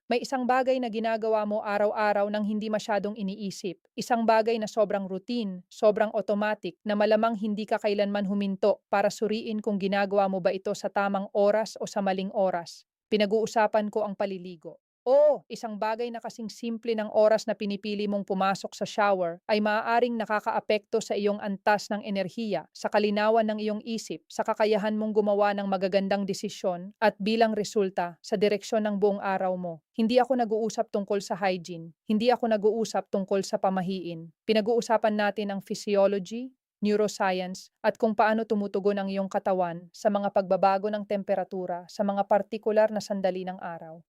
May isang bagay na ginagawa mo araw-araw nang hindi masyadong iniisip. Isang bagay na sobrang routine, sobrang automatic, na malamang hindi ka kailanman huminto para suriin kung ginagawa mo ba ito sa tamang oras o sa maling oras. Pinag-uusapan ko ang paliligo. Oo, isang bagay na kasing simple ng oras na pinipili mong pumasok sa shower ay maaaring nakakaapekto sa iyong antas ng enerhiya, sa kalinawan ng iyong isip, sa kakayahan mong gumawa ng magagandang desisyon at bilang resulta sa direksyon ng buong araw mo. Hindi ako nag-uusap tungkol sa hygiene, hindi ako nag-uusap tungkol sa pamahiin. Pinag-uusapan natin ang physiology, neuroscience at kung paano tumutugon ang iyong katawan sa mga pagbabago ng temperatura sa mga partikular na sandali ng araw.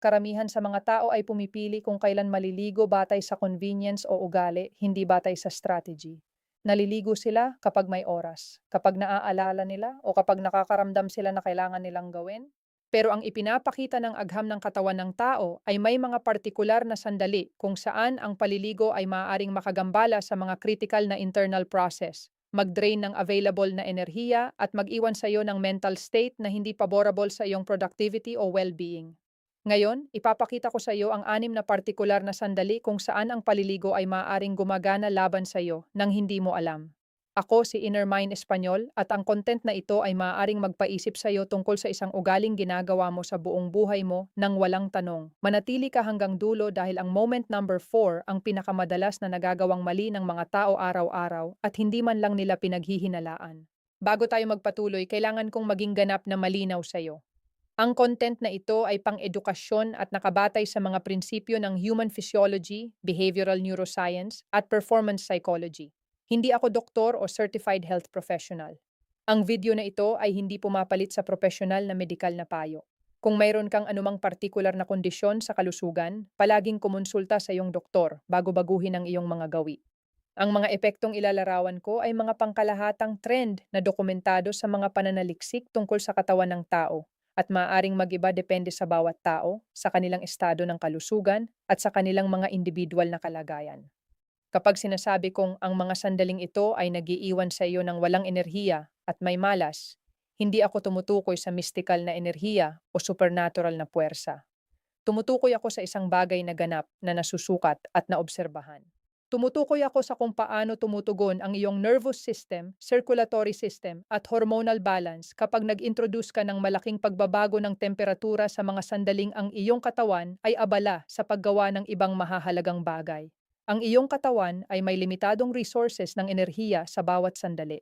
Karamihan sa mga tao ay pumipili kung kailan maliligo batay sa convenience o ugali, hindi batay sa strategy. Naliligo sila kapag may oras, kapag naaalala nila o kapag nakakaramdam sila na kailangan nilang gawin. Pero ang ipinapakita ng agham ng katawan ng tao ay may mga partikular na sandali kung saan ang paliligo ay maaaring makagambala sa mga critical na internal process, mag-drain ng available na enerhiya at mag-iwan sa iyo ng mental state na hindi favorable sa iyong productivity o well-being. Ngayon, ipapakita ko sa iyo ang 6 na partikular na sandali kung saan ang paliligo ay maaaring gumagana laban sa iyo nang hindi mo alam. Ako si Inner Mind Espanyol at ang content na ito ay maaaring magpaisip sa iyo tungkol sa isang ugaling ginagawa mo sa buong buhay mo nang walang tanong. Manatili ka hanggang dulo dahil ang moment number 4 ang pinakamadalas na nagagawang mali ng mga tao araw-araw at hindi man lang nila pinaghihinalaan. Bago tayo magpatuloy, kailangan kong maging ganap na malinaw sa iyo. Ang content na ito ay pang-edukasyon at nakabatay sa mga prinsipyo ng human physiology, behavioral neuroscience, at performance psychology. Hindi ako doktor o certified health professional. Ang video na ito ay hindi pumapalit sa profesional na medikal na payo. Kung mayroon kang anumang partikular na kondisyon sa kalusugan, palaging kumonsulta sa iyong doktor bago baguhin ang iyong mga gawi. Ang mga epektong ilalarawan ko ay mga pangkalahatang trend na dokumentado sa mga pananaliksik tungkol sa katawan ng tao at maaaring mag-iba depende sa bawat tao, sa kanilang estado ng kalusugan at sa kanilang mga individual na kalagayan. Kapag sinasabi kong ang mga sandaling ito ay nagiiwan sa iyo ng walang enerhiya at may malas, hindi ako tumutukoy sa mystical na enerhiya o supernatural na puwersa. Tumutukoy ako sa isang bagay na ganap na nasusukat at naobserbahan. Tumutukoy ako sa kung paano tumutugon ang iyong nervous system, circulatory system, at hormonal balance kapag nag-introduce ka ng malaking pagbabago ng temperatura sa mga sandaling ang iyong katawan ay abala sa paggawa ng ibang mahahalagang bagay. Ang iyong katawan ay may limitadong resources ng enerhiya sa bawat sandali.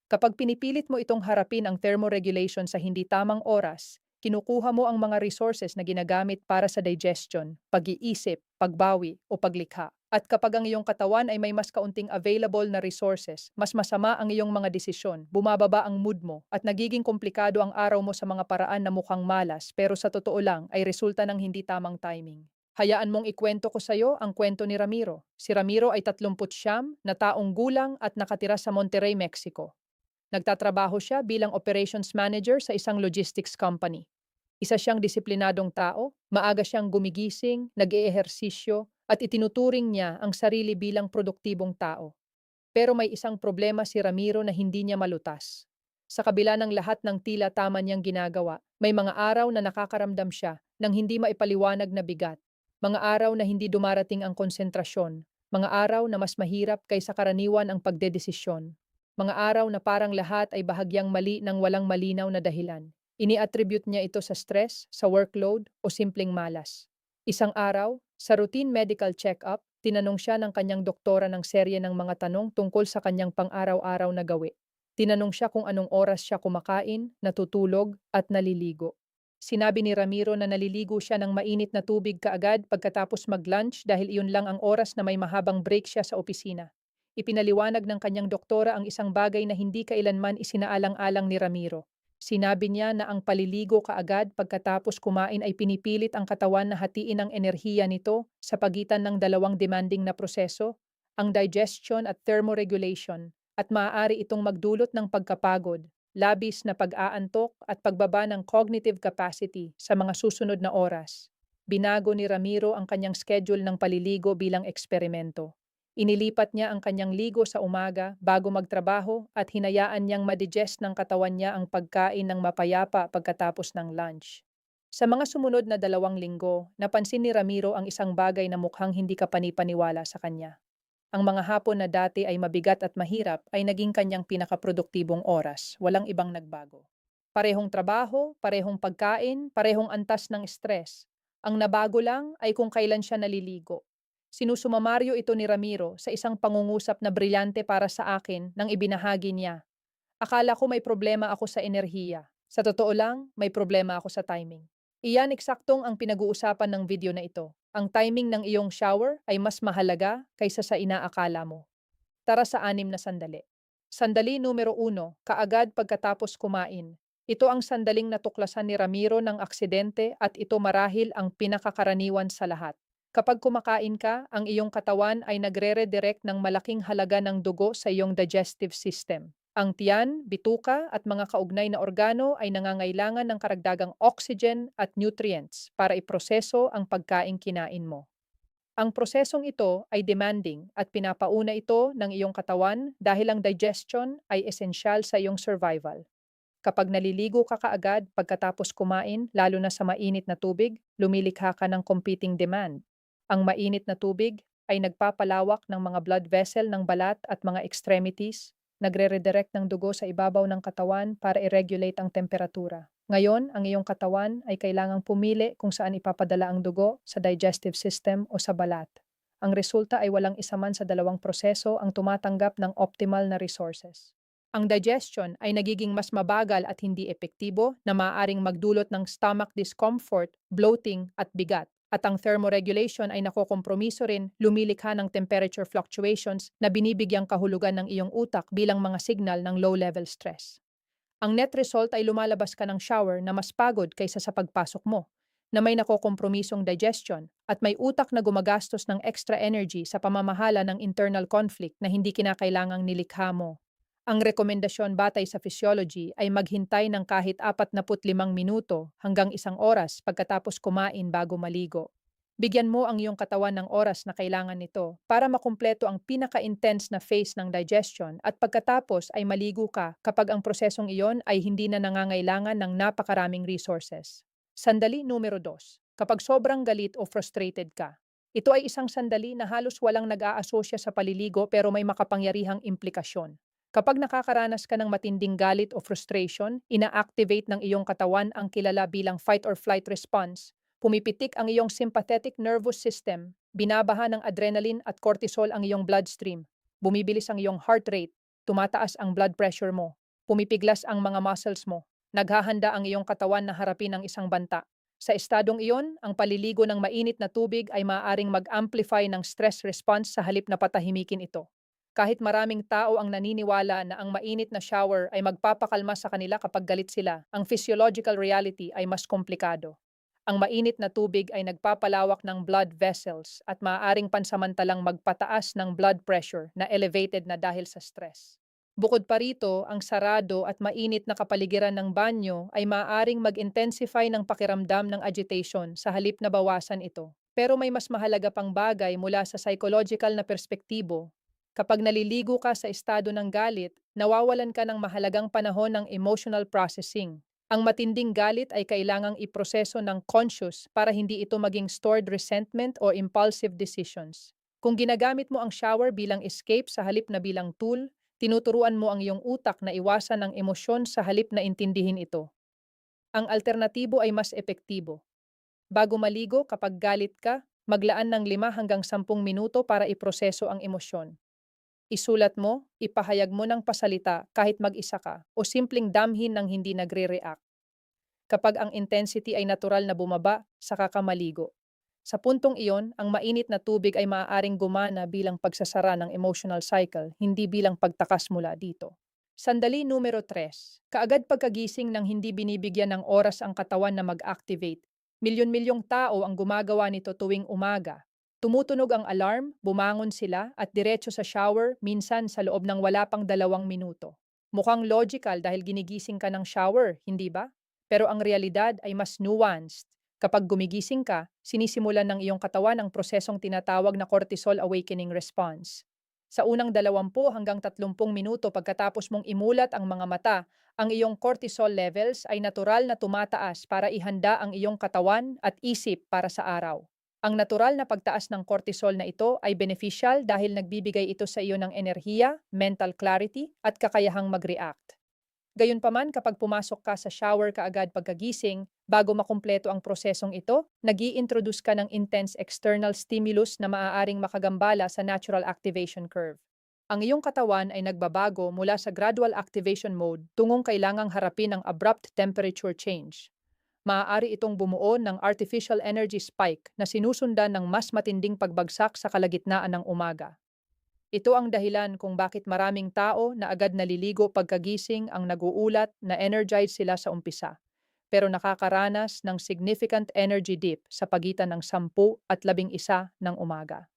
Kapag pinipilit mo itong harapin ang thermoregulation sa hindi tamang oras, kinukuha mo ang mga resources na ginagamit para sa digestion, pag-iisip, pagbawi, o paglikha. At kapag ang iyong katawan ay may mas kaunting available na resources, mas masama ang iyong mga desisyon, bumababa ang mood mo, at nagiging komplikado ang araw mo sa mga paraan na mukhang malas pero sa totoo lang ay resulta ng hindi tamang timing. Hayaan mong ikwento ko sa iyo ang kwento ni Ramiro. Si Ramiro ay 39 na taong gulang at nakatira sa Monterrey, Mexico. Nagtatrabaho siya bilang operations manager sa isang logistics company. Isa siyang disiplinadong tao, maaga siyang gumigising, nag-eehersisyo, at itinuturing niya ang sarili bilang produktibong tao. Pero may isang problema si Ramiro na hindi niya malutas. Sa kabila ng lahat ng tila tama niyang ginagawa, may mga araw na nakakaramdam siya ng hindi maipaliwanag na bigat. Mga araw na hindi dumarating ang konsentrasyon. Mga araw na mas mahirap kaysa karaniwan ang pagdedesisyon. Mga araw na parang lahat ay bahagyang mali ng walang malinaw na dahilan. Ini-attribute niya ito sa stress, sa workload, o simpleng malas. Isang araw, sa routine medical check-up, tinanong siya ng kanyang doktora ng serye ng mga tanong tungkol sa kanyang pang-araw-araw na gawi. Tinanong siya kung anong oras siya kumakain, natutulog, at naliligo. Sinabi ni Ramiro na naliligo siya ng mainit na tubig kaagad pagkatapos mag-lunch dahil iyon lang ang oras na may mahabang break siya sa opisina. Ipinaliwanag ng kanyang doktora ang isang bagay na hindi kailanman isinaalang-alang ni Ramiro. Sinabi niya na ang paliligo kaagad pagkatapos kumain ay pinipilit ang katawan na hatiin ang enerhiya nito sa pagitan ng dalawang demanding na proseso, ang digestion at thermoregulation, at maaari itong magdulot ng pagkapagod, labis na pag-aantok at pagbaba ng cognitive capacity sa mga susunod na oras. Binago ni Ramiro ang kanyang schedule ng paliligo bilang eksperimento. Inilipat niya ang kanyang ligo sa umaga bago magtrabaho at hinayaan niyang madigest ng katawan niya ang pagkain ng mapayapa pagkatapos ng lunch. Sa mga sumunod na 2 linggo, napansin ni Ramiro ang isang bagay na mukhang hindi ka panipaniwala sa kanya. Ang mga hapon na dati ay mabigat at mahirap ay naging kanyang pinakaproduktibong oras, walang ibang nagbago. Parehong trabaho, parehong pagkain, parehong antas ng stress. Ang nabago lang ay kung kailan siya naliligo. Sinusumamaryo ito ni Ramiro sa isang pangungusap na brilyante para sa akin nang ibinahagi niya. Akala ko may problema ako sa enerhiya. Sa totoo lang, may problema ako sa timing. Iyan eksaktong ang pinag-uusapan ng video na ito. Ang timing ng iyong shower ay mas mahalaga kaysa sa inaakala mo. Tara sa 6 na sandali. Sandali numero 1, kaagad pagkatapos kumain. Ito ang sandaling natuklasan ni Ramiro ng aksidente at ito marahil ang pinakakaraniwan sa lahat. Kapag kumakain ka, ang iyong katawan ay nagre-redirect ng malaking halaga ng dugo sa iyong digestive system. Ang tiyan, bituka at mga kaugnay na organo ay nangangailangan ng karagdagang oxygen at nutrients para iproseso ang pagkaing kinain mo. Ang prosesong ito ay demanding at pinapauna ito ng iyong katawan dahil ang digestion ay esensyal sa iyong survival. Kapag naliligo ka kaagad pagkatapos kumain, lalo na sa mainit na tubig, lumilikha ka ng competing demand. Ang mainit na tubig ay nagpapalawak ng mga blood vessel ng balat at mga extremities, nagre-redirect ng dugo sa ibabaw ng katawan para i-regulate ang temperatura. Ngayon, ang iyong katawan ay kailangang pumili kung saan ipapadala ang dugo, sa digestive system o sa balat. Ang resulta ay walang isa man sa dalawang proseso ang tumatanggap ng optimal na resources. Ang digestion ay nagiging mas mabagal at hindi epektibo na maaaring magdulot ng stomach discomfort, bloating at bigat. At ang thermoregulation ay nakokompromiso rin, lumilikha ng temperature fluctuations na binibigyang kahulugan ng iyong utak bilang mga signal ng low-level stress. Ang net result ay lumalabas ka ng shower na mas pagod kaysa sa pagpasok mo, na may nakokompromisong digestion at may utak na gumagastos ng extra energy sa pamamahala ng internal conflict na hindi kinakailangang nilikha mo. Ang rekomendasyon batay sa physiology ay maghintay ng kahit 45 minuto hanggang 1 oras pagkatapos kumain bago maligo. Bigyan mo ang iyong katawan ng oras na kailangan nito para makumpleto ang pinaka-intense na phase ng digestion at pagkatapos ay maligo ka kapag ang prosesong iyon ay hindi na nangangailangan ng napakaraming resources. Sandali numero 2. Kapag sobrang galit o frustrated ka. Ito ay isang sandali na halos walang nag-aasosya sa paliligo pero may makapangyarihang implikasyon. Kapag nakakaranas ka ng matinding galit o frustration, ina-activate ng iyong katawan ang kilala bilang fight or flight response. Pumipitik ang iyong sympathetic nervous system, binabaha ng adrenaline at cortisol ang iyong bloodstream, bumibilis ang iyong heart rate, tumataas ang blood pressure mo, pumipiglas ang mga muscles mo, naghahanda ang iyong katawan na harapin ang isang banta. Sa estadong iyon, ang paliligo ng mainit na tubig ay maaaring mag-amplify ng stress response sa halip na patahimikin ito. Kahit maraming tao ang naniniwala na ang mainit na shower ay magpapakalma sa kanila kapag galit sila, ang physiological reality ay mas komplikado. Ang mainit na tubig ay nagpapalawak ng blood vessels at maaaring pansamantalang magpataas ng blood pressure na elevated na dahil sa stress. Bukod pa rito, ang sarado at mainit na kapaligiran ng banyo ay maaaring mag-intensify ng pakiramdam ng agitation sa halip na bawasan ito. Pero may mas mahalaga pang bagay mula sa psychological na perspektibo. Kapag naliligo ka sa estado ng galit, nawawalan ka ng mahalagang panahon ng emotional processing. Ang matinding galit ay kailangang iproseso ng conscious para hindi ito maging stored resentment o impulsive decisions. Kung ginagamit mo ang shower bilang escape sa halip na bilang tool, tinuturuan mo ang iyong utak na iwasan ang emosyon sa halip na intindihin ito. Ang alternatibo ay mas epektibo. Bago maligo kapag galit ka, maglaan ng 5 hanggang 10 minuto para iproseso ang emosyon. Isulat mo, ipahayag mo ng pasalita kahit mag-isa ka, o simpleng damhin ng hindi nagre-react. Kapag ang intensity ay natural na bumaba, saka ka maligo. Sa puntong iyon, ang mainit na tubig ay maaaring gumana bilang pagsasara ng emotional cycle, hindi bilang pagtakas mula dito. Sandali numero 3. Kaagad pagkagising ng hindi binibigyan ng oras ang katawan na mag-activate. Milyon-milyong tao ang gumagawa nito tuwing umaga. Tumutunog ang alarm, bumangon sila at diretso sa shower, minsan sa loob ng wala pang 2 minuto. Mukhang logical dahil ginigising ka ng shower, hindi ba? Pero ang realidad ay mas nuanced. Kapag gumigising ka, sinisimulan ng iyong katawan ang prosesong tinatawag na cortisol awakening response. Sa unang 20 hanggang 30 minuto pagkatapos mong imulat ang mga mata, Ang iyong cortisol levels ay natural na tumataas para ihanda ang iyong katawan at isip para sa araw. Ang natural na pagtaas ng cortisol na ito ay beneficial dahil nagbibigay ito sa iyo ng enerhiya, mental clarity at kakayahang mag-react. Gayunpaman kapag pumasok ka sa shower kaagad pagkagising, bago makumpleto ang prosesong ito, nag-i-introduce ka ng intense external stimulus na maaaring makagambala sa natural activation curve. Ang iyong katawan ay nagbabago mula sa gradual activation mode tungong kailangang harapin ang abrupt temperature change. Maaari itong bumuo ng artificial energy spike na sinusundan ng mas matinding pagbagsak sa kalagitnaan ng umaga. Ito ang dahilan kung bakit maraming tao na agad naliligo pagkagising ang naguulat na energized sila sa umpisa, pero nakakaranas ng significant energy dip sa pagitan ng 10 at 11 ng umaga.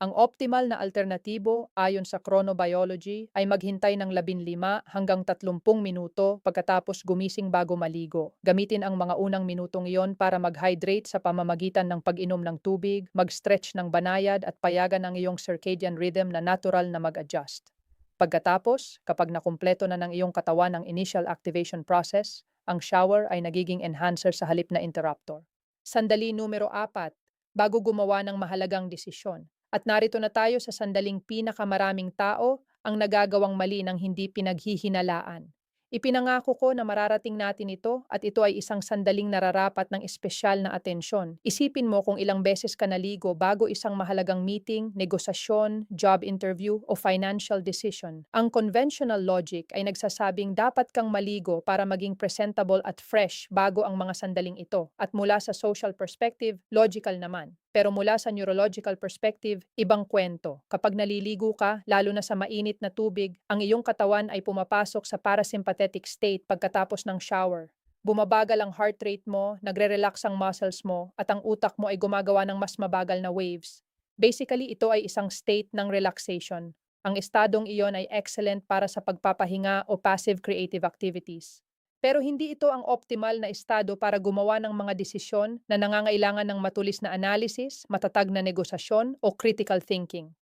Ang optimal na alternatibo ayon sa chronobiology ay maghintay ng 15 hanggang 30 minuto pagkatapos gumising bago maligo. Gamitin ang mga unang minutong iyon para mag-hydrate sa pamamagitan ng pag-inom ng tubig, mag-stretch ng banayad at payagan ang iyong circadian rhythm na natural na mag-adjust. Pagkatapos, kapag nakumpleto na ng iyong katawan ang initial activation process, ang shower ay nagiging enhancer sa halip na interruptor. Sandali numero 4, bago gumawa ng mahalagang desisyon. At narito na tayo sa sandaling pinakamaraming tao ang nagagawang mali ng hindi pinaghihinalaan. Ipinangako ko na mararating natin ito at ito ay isang sandaling nararapat ng espesyal na atensyon. Isipin mo kung ilang beses ka naligo bago isang mahalagang meeting, negosasyon, job interview o financial decision. Ang conventional logic ay nagsasabing dapat kang maligo para maging presentable at fresh bago ang mga sandaling ito. At mula sa social perspective, logical naman. Pero mula sa neurological perspective, ibang kwento. Kapag naliligo ka, lalo na sa mainit na tubig, ang iyong katawan ay pumapasok sa parasympathetic state pagkatapos ng shower. Bumabagal ang heart rate mo, nagre-relax ang muscles mo, at ang utak mo ay gumagawa ng mas mabagal na waves. Basically, ito ay isang state ng relaxation. Ang estadong iyon ay excellent para sa pagpapahinga o passive creative activities. Pero hindi ito ang optimal na estado para gumawa ng mga desisyon na nangangailangan ng matulis na analysis, matatag na negosasyon o critical thinking.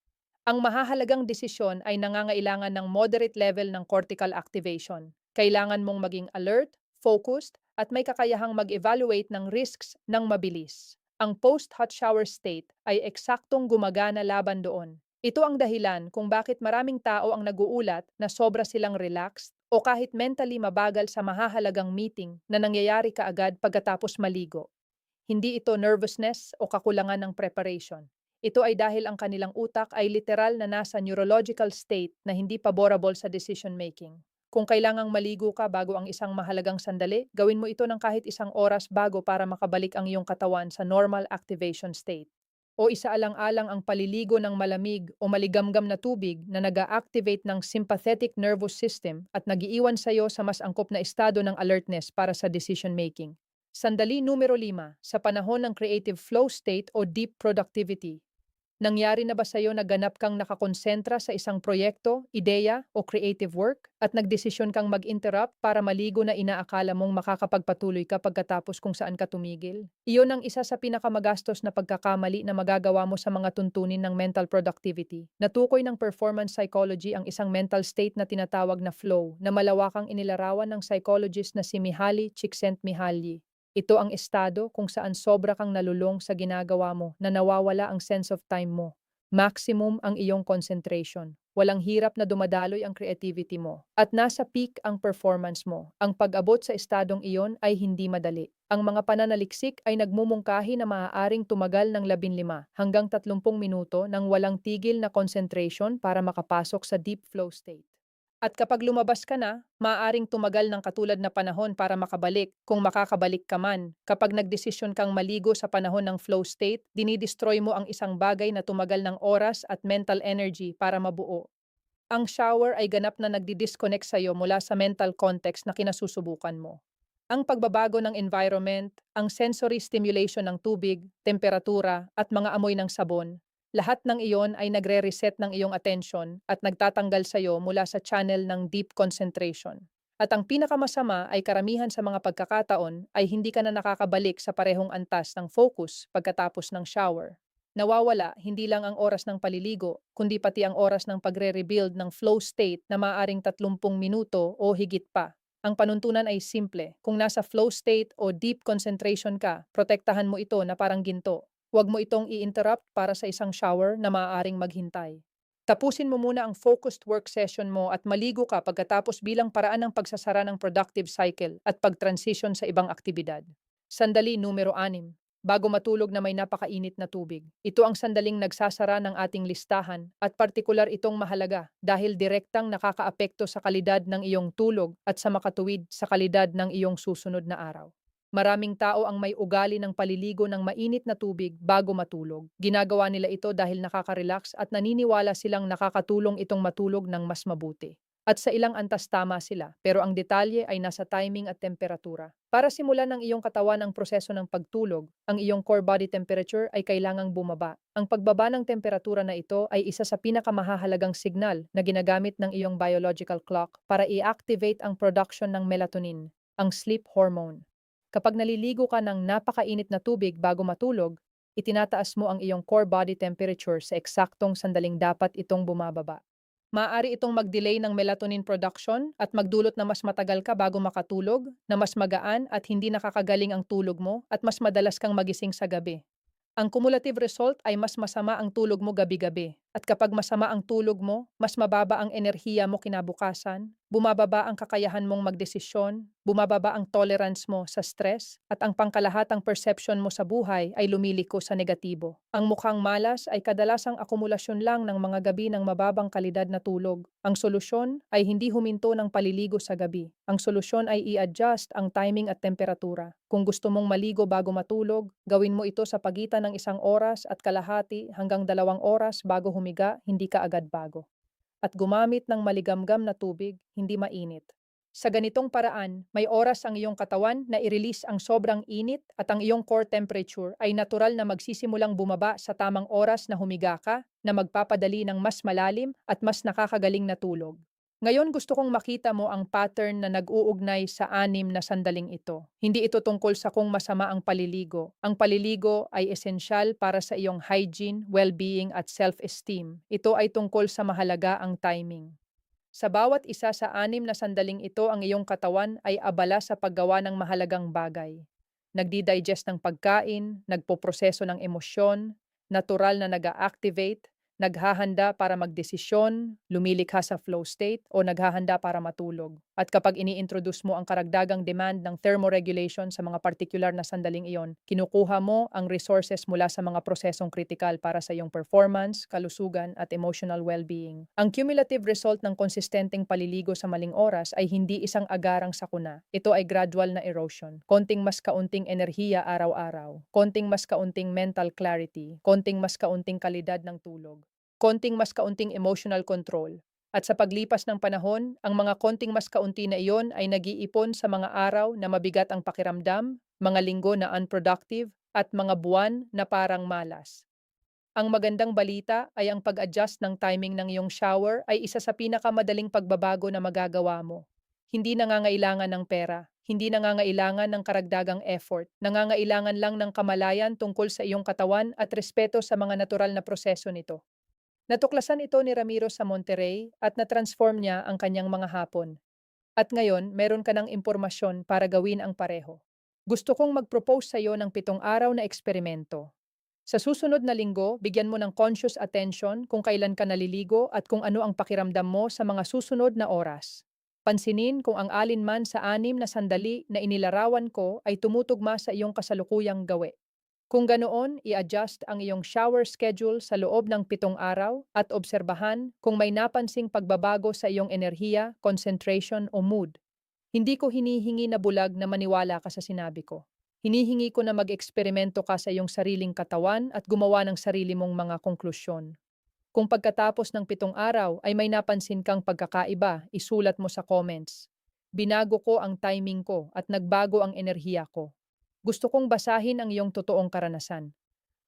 Ang mahahalagang desisyon ay nangangailangan ng moderate level ng cortical activation. Kailangan mong maging alert, focused, at may kakayahang mag-evaluate ng risks ng mabilis. Ang post-hot shower state ay eksaktong gumagana laban doon. Ito ang dahilan kung bakit maraming tao ang naguulat na sobra silang relaxed o kahit mentally mabagal sa mahahalagang meeting na nangyayari kaagad pagkatapos maligo. Hindi ito nervousness o kakulangan ng preparation. Ito ay dahil ang kanilang utak ay literal na nasa neurological state na hindi favorable sa decision making. Kung kailangang maligo ka bago ang isang mahalagang sandali, gawin mo ito ng kahit isang oras bago para makabalik ang iyong katawan sa normal activation state. O isaalang-alang ang paliligo ng malamig o maligamgam na tubig na nag-activate ng sympathetic nervous system at nagiiwan sa iyo sa mas angkop na estado ng alertness para sa decision making. Sandali numero 5, sa panahon ng creative flow state o deep productivity. Nangyari na ba sa iyo na ganap kang nakakonsentra sa isang proyekto, ideya o creative work at nagdesisyon kang mag-interrupt para maligo na inaakala mong makakapagpatuloy ka pagkatapos kung saan ka tumigil? Iyon ang isa sa pinakamagastos na pagkakamali na magagawa mo sa mga tuntunin ng mental productivity. Natukoy ng performance psychology ang isang mental state na tinatawag na flow na malawakang inilarawan ng psychologist na si Mihaly Csikszentmihalyi. Ito ang estado kung saan sobra kang nalulong sa ginagawa mo na nawawala ang sense of time mo. Maximum ang iyong concentration. Walang hirap na dumadaloy ang creativity mo. At nasa peak ang performance mo. Ang pag-abot sa estadong iyon ay hindi madali. Ang mga pananaliksik ay nagmumungkahi na maaaring tumagal ng 15 hanggang 30 minuto ng walang tigil na concentration para makapasok sa deep flow state. At kapag lumabas ka na, maaaring tumagal ng katulad na panahon para makabalik, kung makakabalik ka man. Kapag nagdesisyon kang maligo sa panahon ng flow state, dinidestroy mo ang isang bagay na tumagal ng oras at mental energy para mabuo. Ang shower ay ganap na nagdi-disconnect sa iyo mula sa mental context na kinasusubukan mo. Ang pagbabago ng environment, ang sensory stimulation ng tubig, temperatura, at mga amoy ng sabon, lahat ng iyon ay nagre-reset ng iyong attention at nagtatanggal sa iyo mula sa channel ng deep concentration. At ang pinakamasama ay karamihan sa mga pagkakataon ay hindi ka na nakakabalik sa parehong antas ng focus pagkatapos ng shower. Nawawala hindi lang ang oras ng paliligo, kundi pati ang oras ng pagre-rebuild ng flow state na maaaring 30 minuto o higit pa. Ang panuntunan ay simple. Kung nasa flow state o deep concentration ka, protektahan mo ito na parang ginto. Huwag mo itong i-interrupt para sa isang shower na maaaring maghintay. Tapusin mo muna ang focused work session mo at maligo ka pagkatapos bilang paraan ng pagsasara ng productive cycle at pag-transition sa ibang aktibidad. Sandali numero 6. Bago matulog na may napakainit na tubig. Ito ang sandaling nagsasara ng ating listahan at partikular itong mahalaga dahil direktang nakakaapekto sa kalidad ng iyong tulog at sa makatuwid sa kalidad ng iyong susunod na araw. Maraming tao ang may ugali ng paliligo ng mainit na tubig bago matulog. Ginagawa nila ito dahil nakaka-relax at naniniwala silang nakakatulong itong matulog ng mas mabuti. At sa ilang antas tama sila, pero ang detalye ay nasa timing at temperatura. Para simulan ng iyong katawan ang proseso ng pagtulog, ang iyong core body temperature ay kailangang bumaba. Ang pagbaba ng temperatura na ito ay isa sa pinakamahahalagang signal na ginagamit ng iyong biological clock para i-activate ang production ng melatonin, ang sleep hormone. Kapag naliligo ka ng napakainit na tubig bago matulog, itinataas mo ang iyong core body temperature sa eksaktong sandaling dapat itong bumababa. Maaari itong mag-delay ng melatonin production at magdulot na mas matagal ka bago makatulog, na mas magaan at hindi nakakagaling ang tulog mo at mas madalas kang magising sa gabi. Ang cumulative result ay mas masama ang tulog mo gabi-gabi. At kapag masama ang tulog mo, mas mababa ang enerhiya mo kinabukasan, bumababa ang kakayahan mong magdesisyon, bumababa ang tolerance mo sa stress, at ang pangkalahatang perception mo sa buhay ay lumiliko sa negatibo. Ang mukhang malas ay kadalasang akumulasyon lang ng mga gabi ng mababang kalidad na tulog. Ang solusyon ay hindi huminto ng paliligo sa gabi. Ang solusyon ay i-adjust ang timing at temperatura. Kung gusto mong maligo bago matulog, gawin mo ito sa pagitan ng 1.5 oras hanggang 2 oras bago humiga, hindi ka agad bago. At gumamit ng maligamgam na tubig, hindi mainit. Sa ganitong paraan, may oras ang iyong katawan na i-release ang sobrang init at ang iyong core temperature ay natural na magsisimulang bumaba sa tamang oras na humiga ka na magpapadali ng mas malalim at mas nakakagaling na tulog. Ngayon gusto kong makita mo ang pattern na nag-uugnay sa 6 na sandaling ito. Hindi ito tungkol sa kung masama ang paliligo. Ang paliligo ay esensyal para sa iyong hygiene, well-being at self-esteem. Ito ay tungkol sa mahalaga ang timing. Sa bawat isa sa 6 na sandaling ito, ang iyong katawan ay abala sa paggawa ng mahalagang bagay. Nagdi-digest ng pagkain, nagpoproseso ng emosyon, natural na nag-activate, naghahanda para magdesisyon, lumilikha sa flow state, o naghahanda para matulog. At kapag ini-introduce mo ang karagdagang demand ng thermoregulation sa mga partikular na sandaling iyon, kinukuha mo ang resources mula sa mga prosesong kritikal para sa iyong performance, kalusugan, at emotional well-being. Ang cumulative result ng konsistenteng paliligo sa maling oras ay hindi isang agarang sakuna. Ito ay gradual na erosion. Konting mas kaunting enerhiya araw-araw, konting mas kaunting mental clarity, konting mas kaunting kalidad ng tulog, konting mas kaunting emotional control. At sa paglipas ng panahon, ang mga konting mas kaunti na iyon ay nag-iipon sa mga araw na mabigat ang pakiramdam, mga linggo na unproductive, at mga buwan na parang malas. Ang magandang balita ay ang pag-adjust ng timing ng iyong shower ay isa sa pinakamadaling pagbabago na magagawa mo. Hindi nangangailangan ng pera, hindi nangangailangan ng karagdagang effort, nangangailangan lang ng kamalayan tungkol sa iyong katawan at respeto sa mga natural na proseso nito. Natuklasan ito ni Ramiro sa Monterrey at na-transform niya ang kanyang mga hapon. At ngayon, meron ka ng impormasyon para gawin ang pareho. Gusto kong mag-propose sa iyo ng 7 araw na eksperimento. Sa susunod na linggo, bigyan mo ng conscious attention kung kailan ka naliligo at kung ano ang pakiramdam mo sa mga susunod na oras. Pansinin kung ang alinman sa 6 na sandali na inilarawan ko ay tumutugma sa iyong kasalukuyang gawi. Kung ganoon, i-adjust ang iyong shower schedule sa loob ng 7 araw at obserbahan kung may napansing pagbabago sa iyong enerhiya, concentration o mood. Hindi ko hinihingi na bulag na maniwala ka sa sinabi ko. Hinihingi ko na mag-eksperimento ka sa iyong sariling katawan at gumawa ng sarili mong mga konklusyon. Kung pagkatapos ng 7 araw ay may napansin kang pagkakaiba, isulat mo sa comments. Binago ko ang timing ko at nagbago ang enerhiya ko. Gusto kong basahin ang iyong totoong karanasan.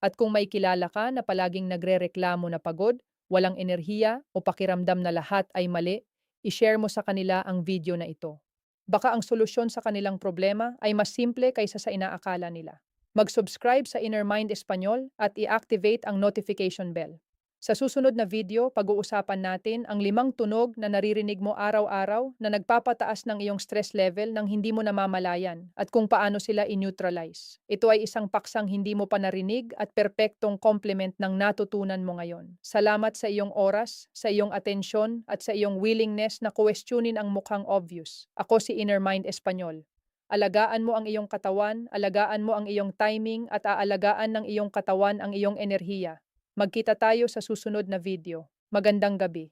At kung may kilala ka na palaging nagrereklamo na pagod, walang enerhiya o pakiramdam na lahat ay mali, i-share mo sa kanila ang video na ito. Baka ang solusyon sa kanilang problema ay mas simple kaysa sa inaakala nila. Mag-subscribe sa Inner Mind Espanyol at i-activate ang notification bell. Sa susunod na video, pag-uusapan natin ang 5 tunog na naririnig mo araw-araw na nagpapataas ng iyong stress level nang hindi mo namamalayan at kung paano sila i-neutralize. Ito ay isang paksang hindi mo pa narinig at perpektong complement ng natutunan mo ngayon. Salamat sa iyong oras, sa iyong atensyon at sa iyong willingness na questionin ang mukhang obvious. Ako si Inner Mind Espanyol. Alagaan mo ang iyong katawan, alagaan mo ang iyong timing at aalagaan ng iyong katawan ang iyong enerhiya. Magkita tayo sa susunod na video. Magandang gabi.